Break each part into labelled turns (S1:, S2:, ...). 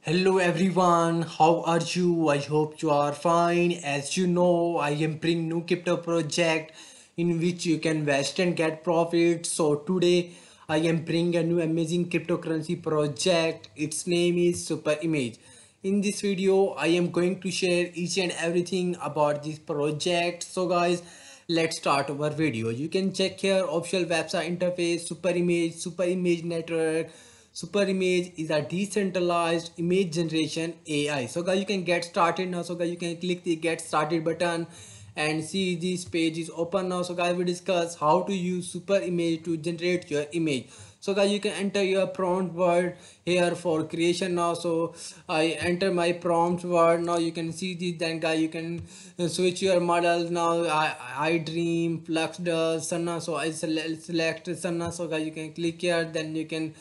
S1: Hello everyone, how are you? I hope you are fine. As you know, I am bringing new crypto project in which you can invest and get profit. So today I am bringing a new amazing cryptocurrency project. Its name is Super Image. In this video, I am going to share each and everything about this project. So guys, let's start our video. You can check here official website interface, Super Image Network. Super Image is a decentralized image generation AI. So guys, you can get started now. So guys, you can click the get started button and see this page is open now. So guys, we discuss how to use Super Image to generate your image. So guys, you can enter your prompt word here for creation now. So I enter my prompt word now. You can see this. Then guys, you can switch your models now. I dream flux does Sana. So I select Sana. So guys, you can click here. Then you can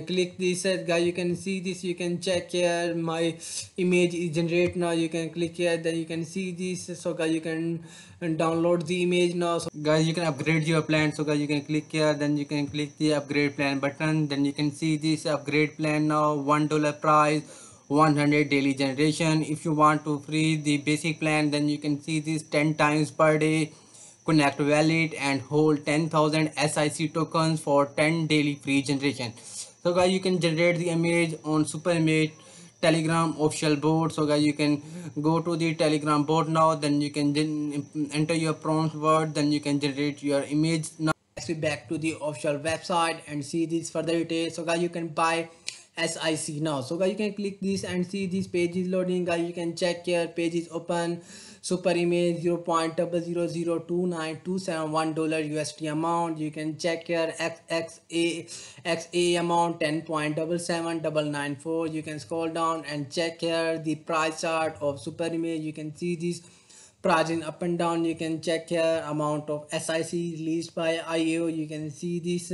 S1: click this guy. You can see this. You can check here my image is generate now. You can click here, then you can see this. So guys, you can download the image now. So guys, you can upgrade your plan. So guys, you can click here, then you can click the upgrade plan button. Then you can see this upgrade plan now. $1 price, 100 daily generation. If you want to free the basic plan, then you can see this 10 times per day connect wallet and hold 10,000 SIC tokens for 10 daily free generation. So guys, you can generate the image on Super Image Telegram official board. So guys, you can go to the Telegram board now. Then you can enter your prompt word. Then you can generate your image now. Next, we back to the official website and see this further details. So guys, you can buy SIC now. So guys, you can click this and see this page is loading. Guys, you can check here, page is open. Super Image 0.0002927 $1 USD amount. You can check here XA amount 10.77994. You can scroll down and check here the price chart of Super Image. You can see this pricing up and down. You can check here amount of SIC released by IO. You can see this.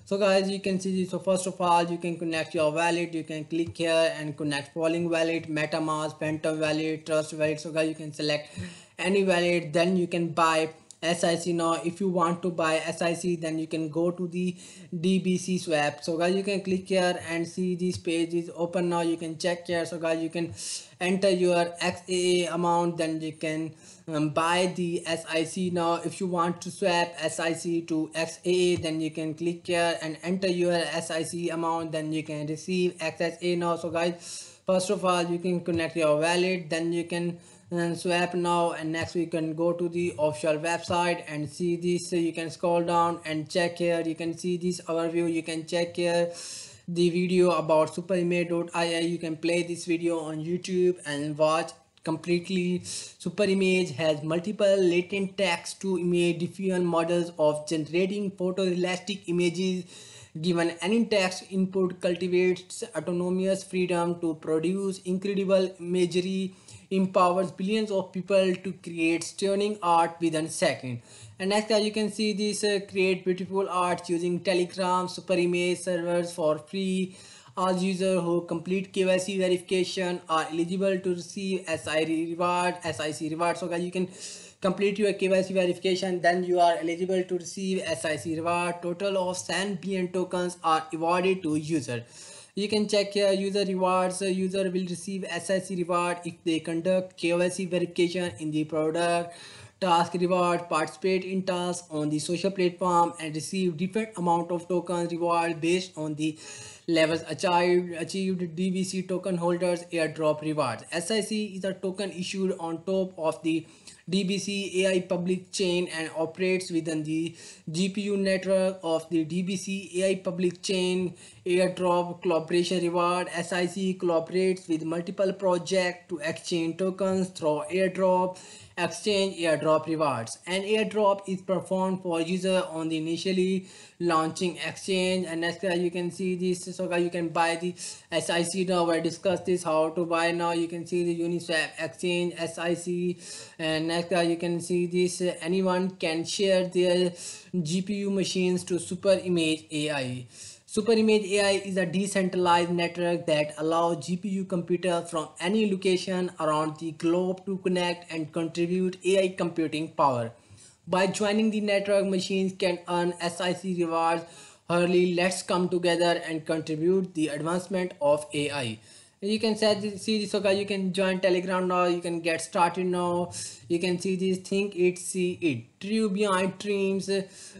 S1: So guys, you can see this. So first of all, you can connect your wallet. You can click here and connect polling wallet, MetaMask, Phantom wallet, Trust wallet. So guys, you can select any wallet. Then you can buy SIC now. If you want to buy SIC, then you can go to the DBC swap. So guys, you can click here and see this page is open now. You can check here. So guys, you can enter your XAA amount. Then you can buy the SIC now. If you want to swap SIC to XAA, then you can click here and enter your SIC amount. Then you can receive XSA now. So guys, first of all, you can connect your wallet. Then you can swap now, and next we can go to the official website and see this. You can scroll down and check here. You can see this overview. You can check here the video about superimage.ai. You can play this video on YouTube and watch completely. Super Image has multiple latent text to image diffusion models of generating photorealistic images. Given any text input, cultivates autonomous freedom to produce incredible imagery, empowers billions of people to create stunning art within seconds. And next, as you can see this, create beautiful art using Telegram Super Image servers for free. All users who complete KYC verification are eligible to receive SIC reward. So guys, you can complete your KYC verification, then you are eligible to receive SIC reward. Total of 7 billion tokens are awarded to user. You can check here user rewards. User will receive SIC reward if they conduct KYC verification in the product. Task reward, participate in tasks on the social platform and receive different amount of tokens reward based on the levels achieved. DBC token holders airdrop rewards. SIC is a token issued on top of the DBC AI public chain and operates within the GPU network of the DBC AI public chain. Airdrop collaboration reward. SIC collaborates with multiple projects to exchange tokens through airdrop exchange. Airdrop rewards. An airdrop is performed for user on the initially launching exchange. And next you can see this. So guys, you can buy the SIC now. I discussed this how to buy now. You can see the Uniswap exchange SIC. And next you can see this. Anyone can share their GPU machines to Super Image AI. Super Image AI is a decentralized network that allows GPU computers from any location around the globe to connect and contribute AI computing power. By joining the network, machines can earn SIC rewards. Hurley, let's come together and contribute the advancement of AI. You can see this. So guys, you can join Telegram now. You can get started now. You can see this, think it, see it, true behind dreams.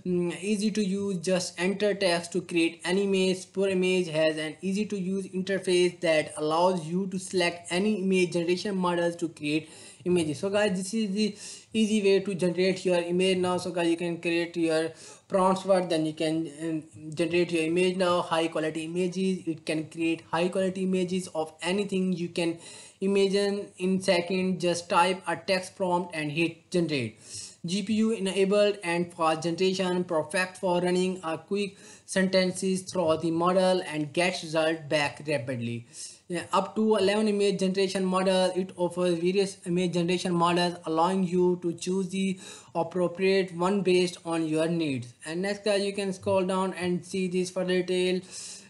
S1: Easy to use, just enter text to create an image. Super Image has an easy to use interface that allows you to select any image generation models to create images. So guys, this is the easy way to generate your image now. So guys, you can create your prompts for, then you can generate your image now. High quality images, it can create high quality images of anything you can imagine in second. Just type a text prompt and hit generate. GPU enabled and fast generation, perfect for running a quick sentences through the model and get result back rapidly. Yeah, up to 11 image generation model. It offers various image generation models, allowing you to choose the appropriate one based on your needs. And next guys, you can scroll down and see this further detail.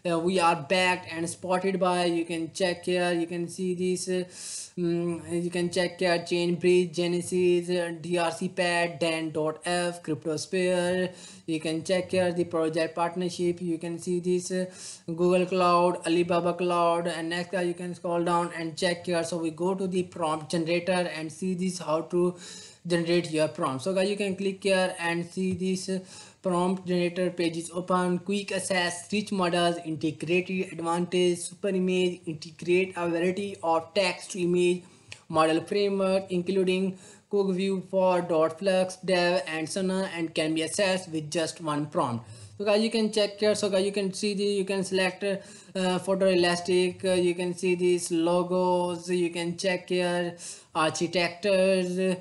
S1: We are backed and spotted by, you can check here, you can see this, you can check here, Chainbridge, Genesis, DRC pad, Dan.f, Cryptosphere. You can check here the project partnership. You can see this, Google Cloud, Alibaba Cloud. And next you can scroll down and check here. So we go to the prompt generator and see this, how to generate your prompt. So guys, you can click here and see this, prompt generator page is open. Quick access, rich models, integrated advantage. Super Image integrate a variety of text to image model framework, including Cogeview for .flux, Dev, and Sana, and can be accessed with just one prompt. So guys, you can check here. So guys, you can see the, you can select photoelastic. You can see these logos. You can check here architectures,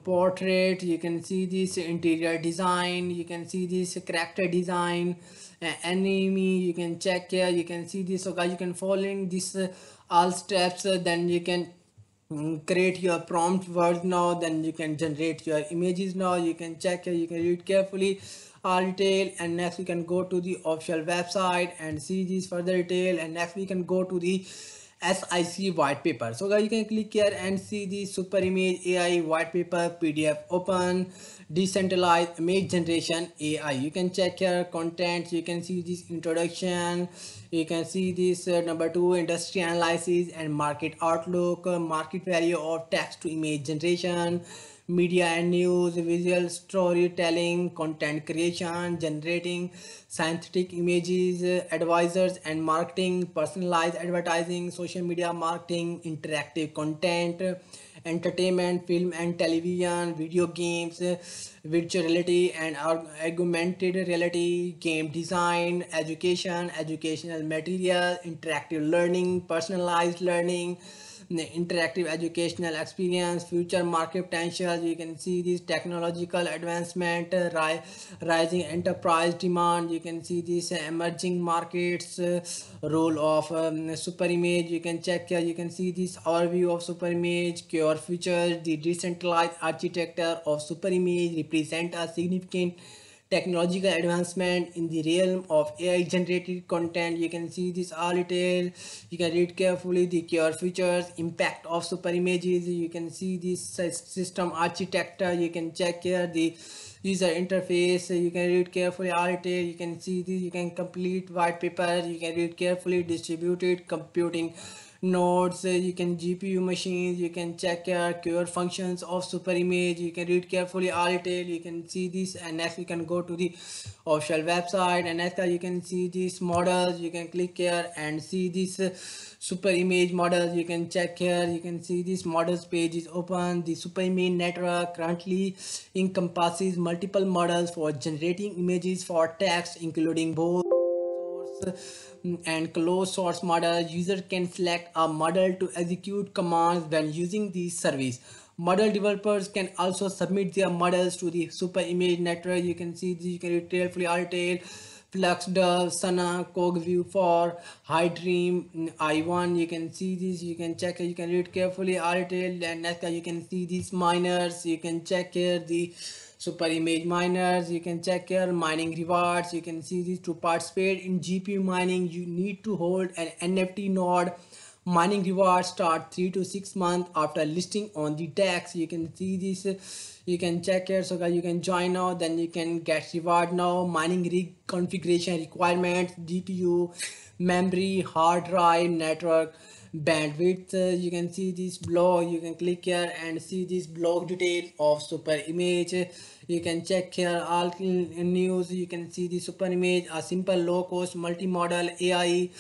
S1: portrait. You can see this interior design. You can see this character design, enemy. You can check here. You can see this. So guys, you can following this all steps. Then you can create your prompt words now. Then you can generate your images now. You can check here, you can read carefully all detail. And next we can go to the official website and see this further detail. And next we can go to the SIC white paper. So guys, you can click here and see the Super Image AI white paper PDF open, decentralized image generation AI. You can check here contents. You can see this introduction. You can see this number 2, industry analysis and market outlook, market value of text to image generation, media and news, visual storytelling, content creation, generating synthetic images, advisors and marketing, personalized advertising, social media marketing, interactive content, entertainment, film and television, video games, virtual reality and augmented reality, game design, education, educational material, interactive learning, personalized learning, interactive educational experience, future market potential. You can see this technological advancement, rising enterprise demand. You can see this emerging markets, role of Super Image. You can check here, you can see this overview of Super Image, core features. The decentralized architecture of Super Image represent a significant technological advancement in the realm of AI generated content. You can see this all detail. You can read carefully the core features, impact of Super Images. You can see this system architecture. You can check here the user interface. You can read carefully all detail. You can see this, you can complete white paper. You can read carefully distributed computing nodes. You can GPU machines. You can check your core functions of Super Image. You can read carefully all detail. You can see this. And next we can go to the official website, and next you can see these models. You can click here and see this Super Image models. You can check here, you can see this models page is open. The Super Image network currently encompasses multiple models for generating images for text, including both source and closed source model. User can select a model to execute commands when using this service. Model developers can also submit their models to the Super Image network. You can see this, you can read carefully all detail. Flux, Dove, Sana, Cogeview for High Dream, I1. You can see this, you can check, you can read carefully all detail. And next you can see these miners. You can check here the Super Image miners. You can check here mining rewards. You can see this, to participate in GPU mining you need to hold an NFT node. Mining rewards start 3 to 6 months after listing on the DEX. You can see this, you can check here. So guys, you can join now, then you can get reward now. Mining rig configuration requirements: GPU, memory, hard drive, network bandwidth. You can see this blog, you can click here and see this blog detail of super image. You can check here all news. You can see the super image, a simple low cost multi-modal AI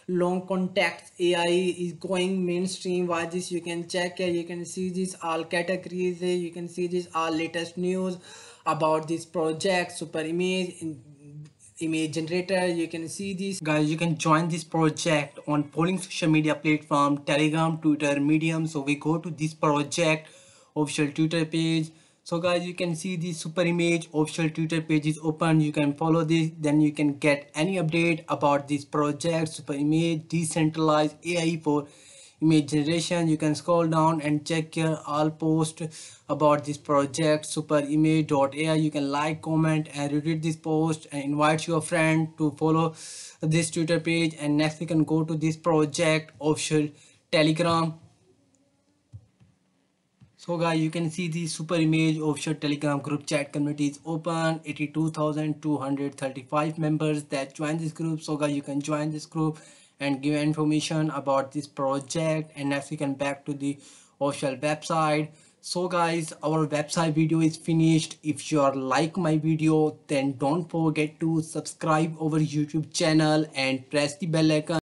S1: long context AI is going mainstream. Why this? You can check here, you can see this all categories, you can see this all latest news about this project super image generator. You can see this, guys. You can join this project on polling social media platform Telegram, Twitter, Medium. So we go to this project official Twitter page. So guys, you can see the super image official Twitter page is open. You can follow this, then you can get any update about this project super image decentralized AI for image generation. You can scroll down and check here all post about this project superimage.ai. You can like, comment and retweet this post and invite your friend to follow this Twitter page. And next we can go to this project official Telegram. So guys, you can see the super image official Telegram group chat community is open. 82,235 members that join this group. So guys, you can join this group and give information about this project. And next we can back to the official website. So guys, our website video is finished. If you are like my video, then don't forget to subscribe our YouTube channel and press the bell icon.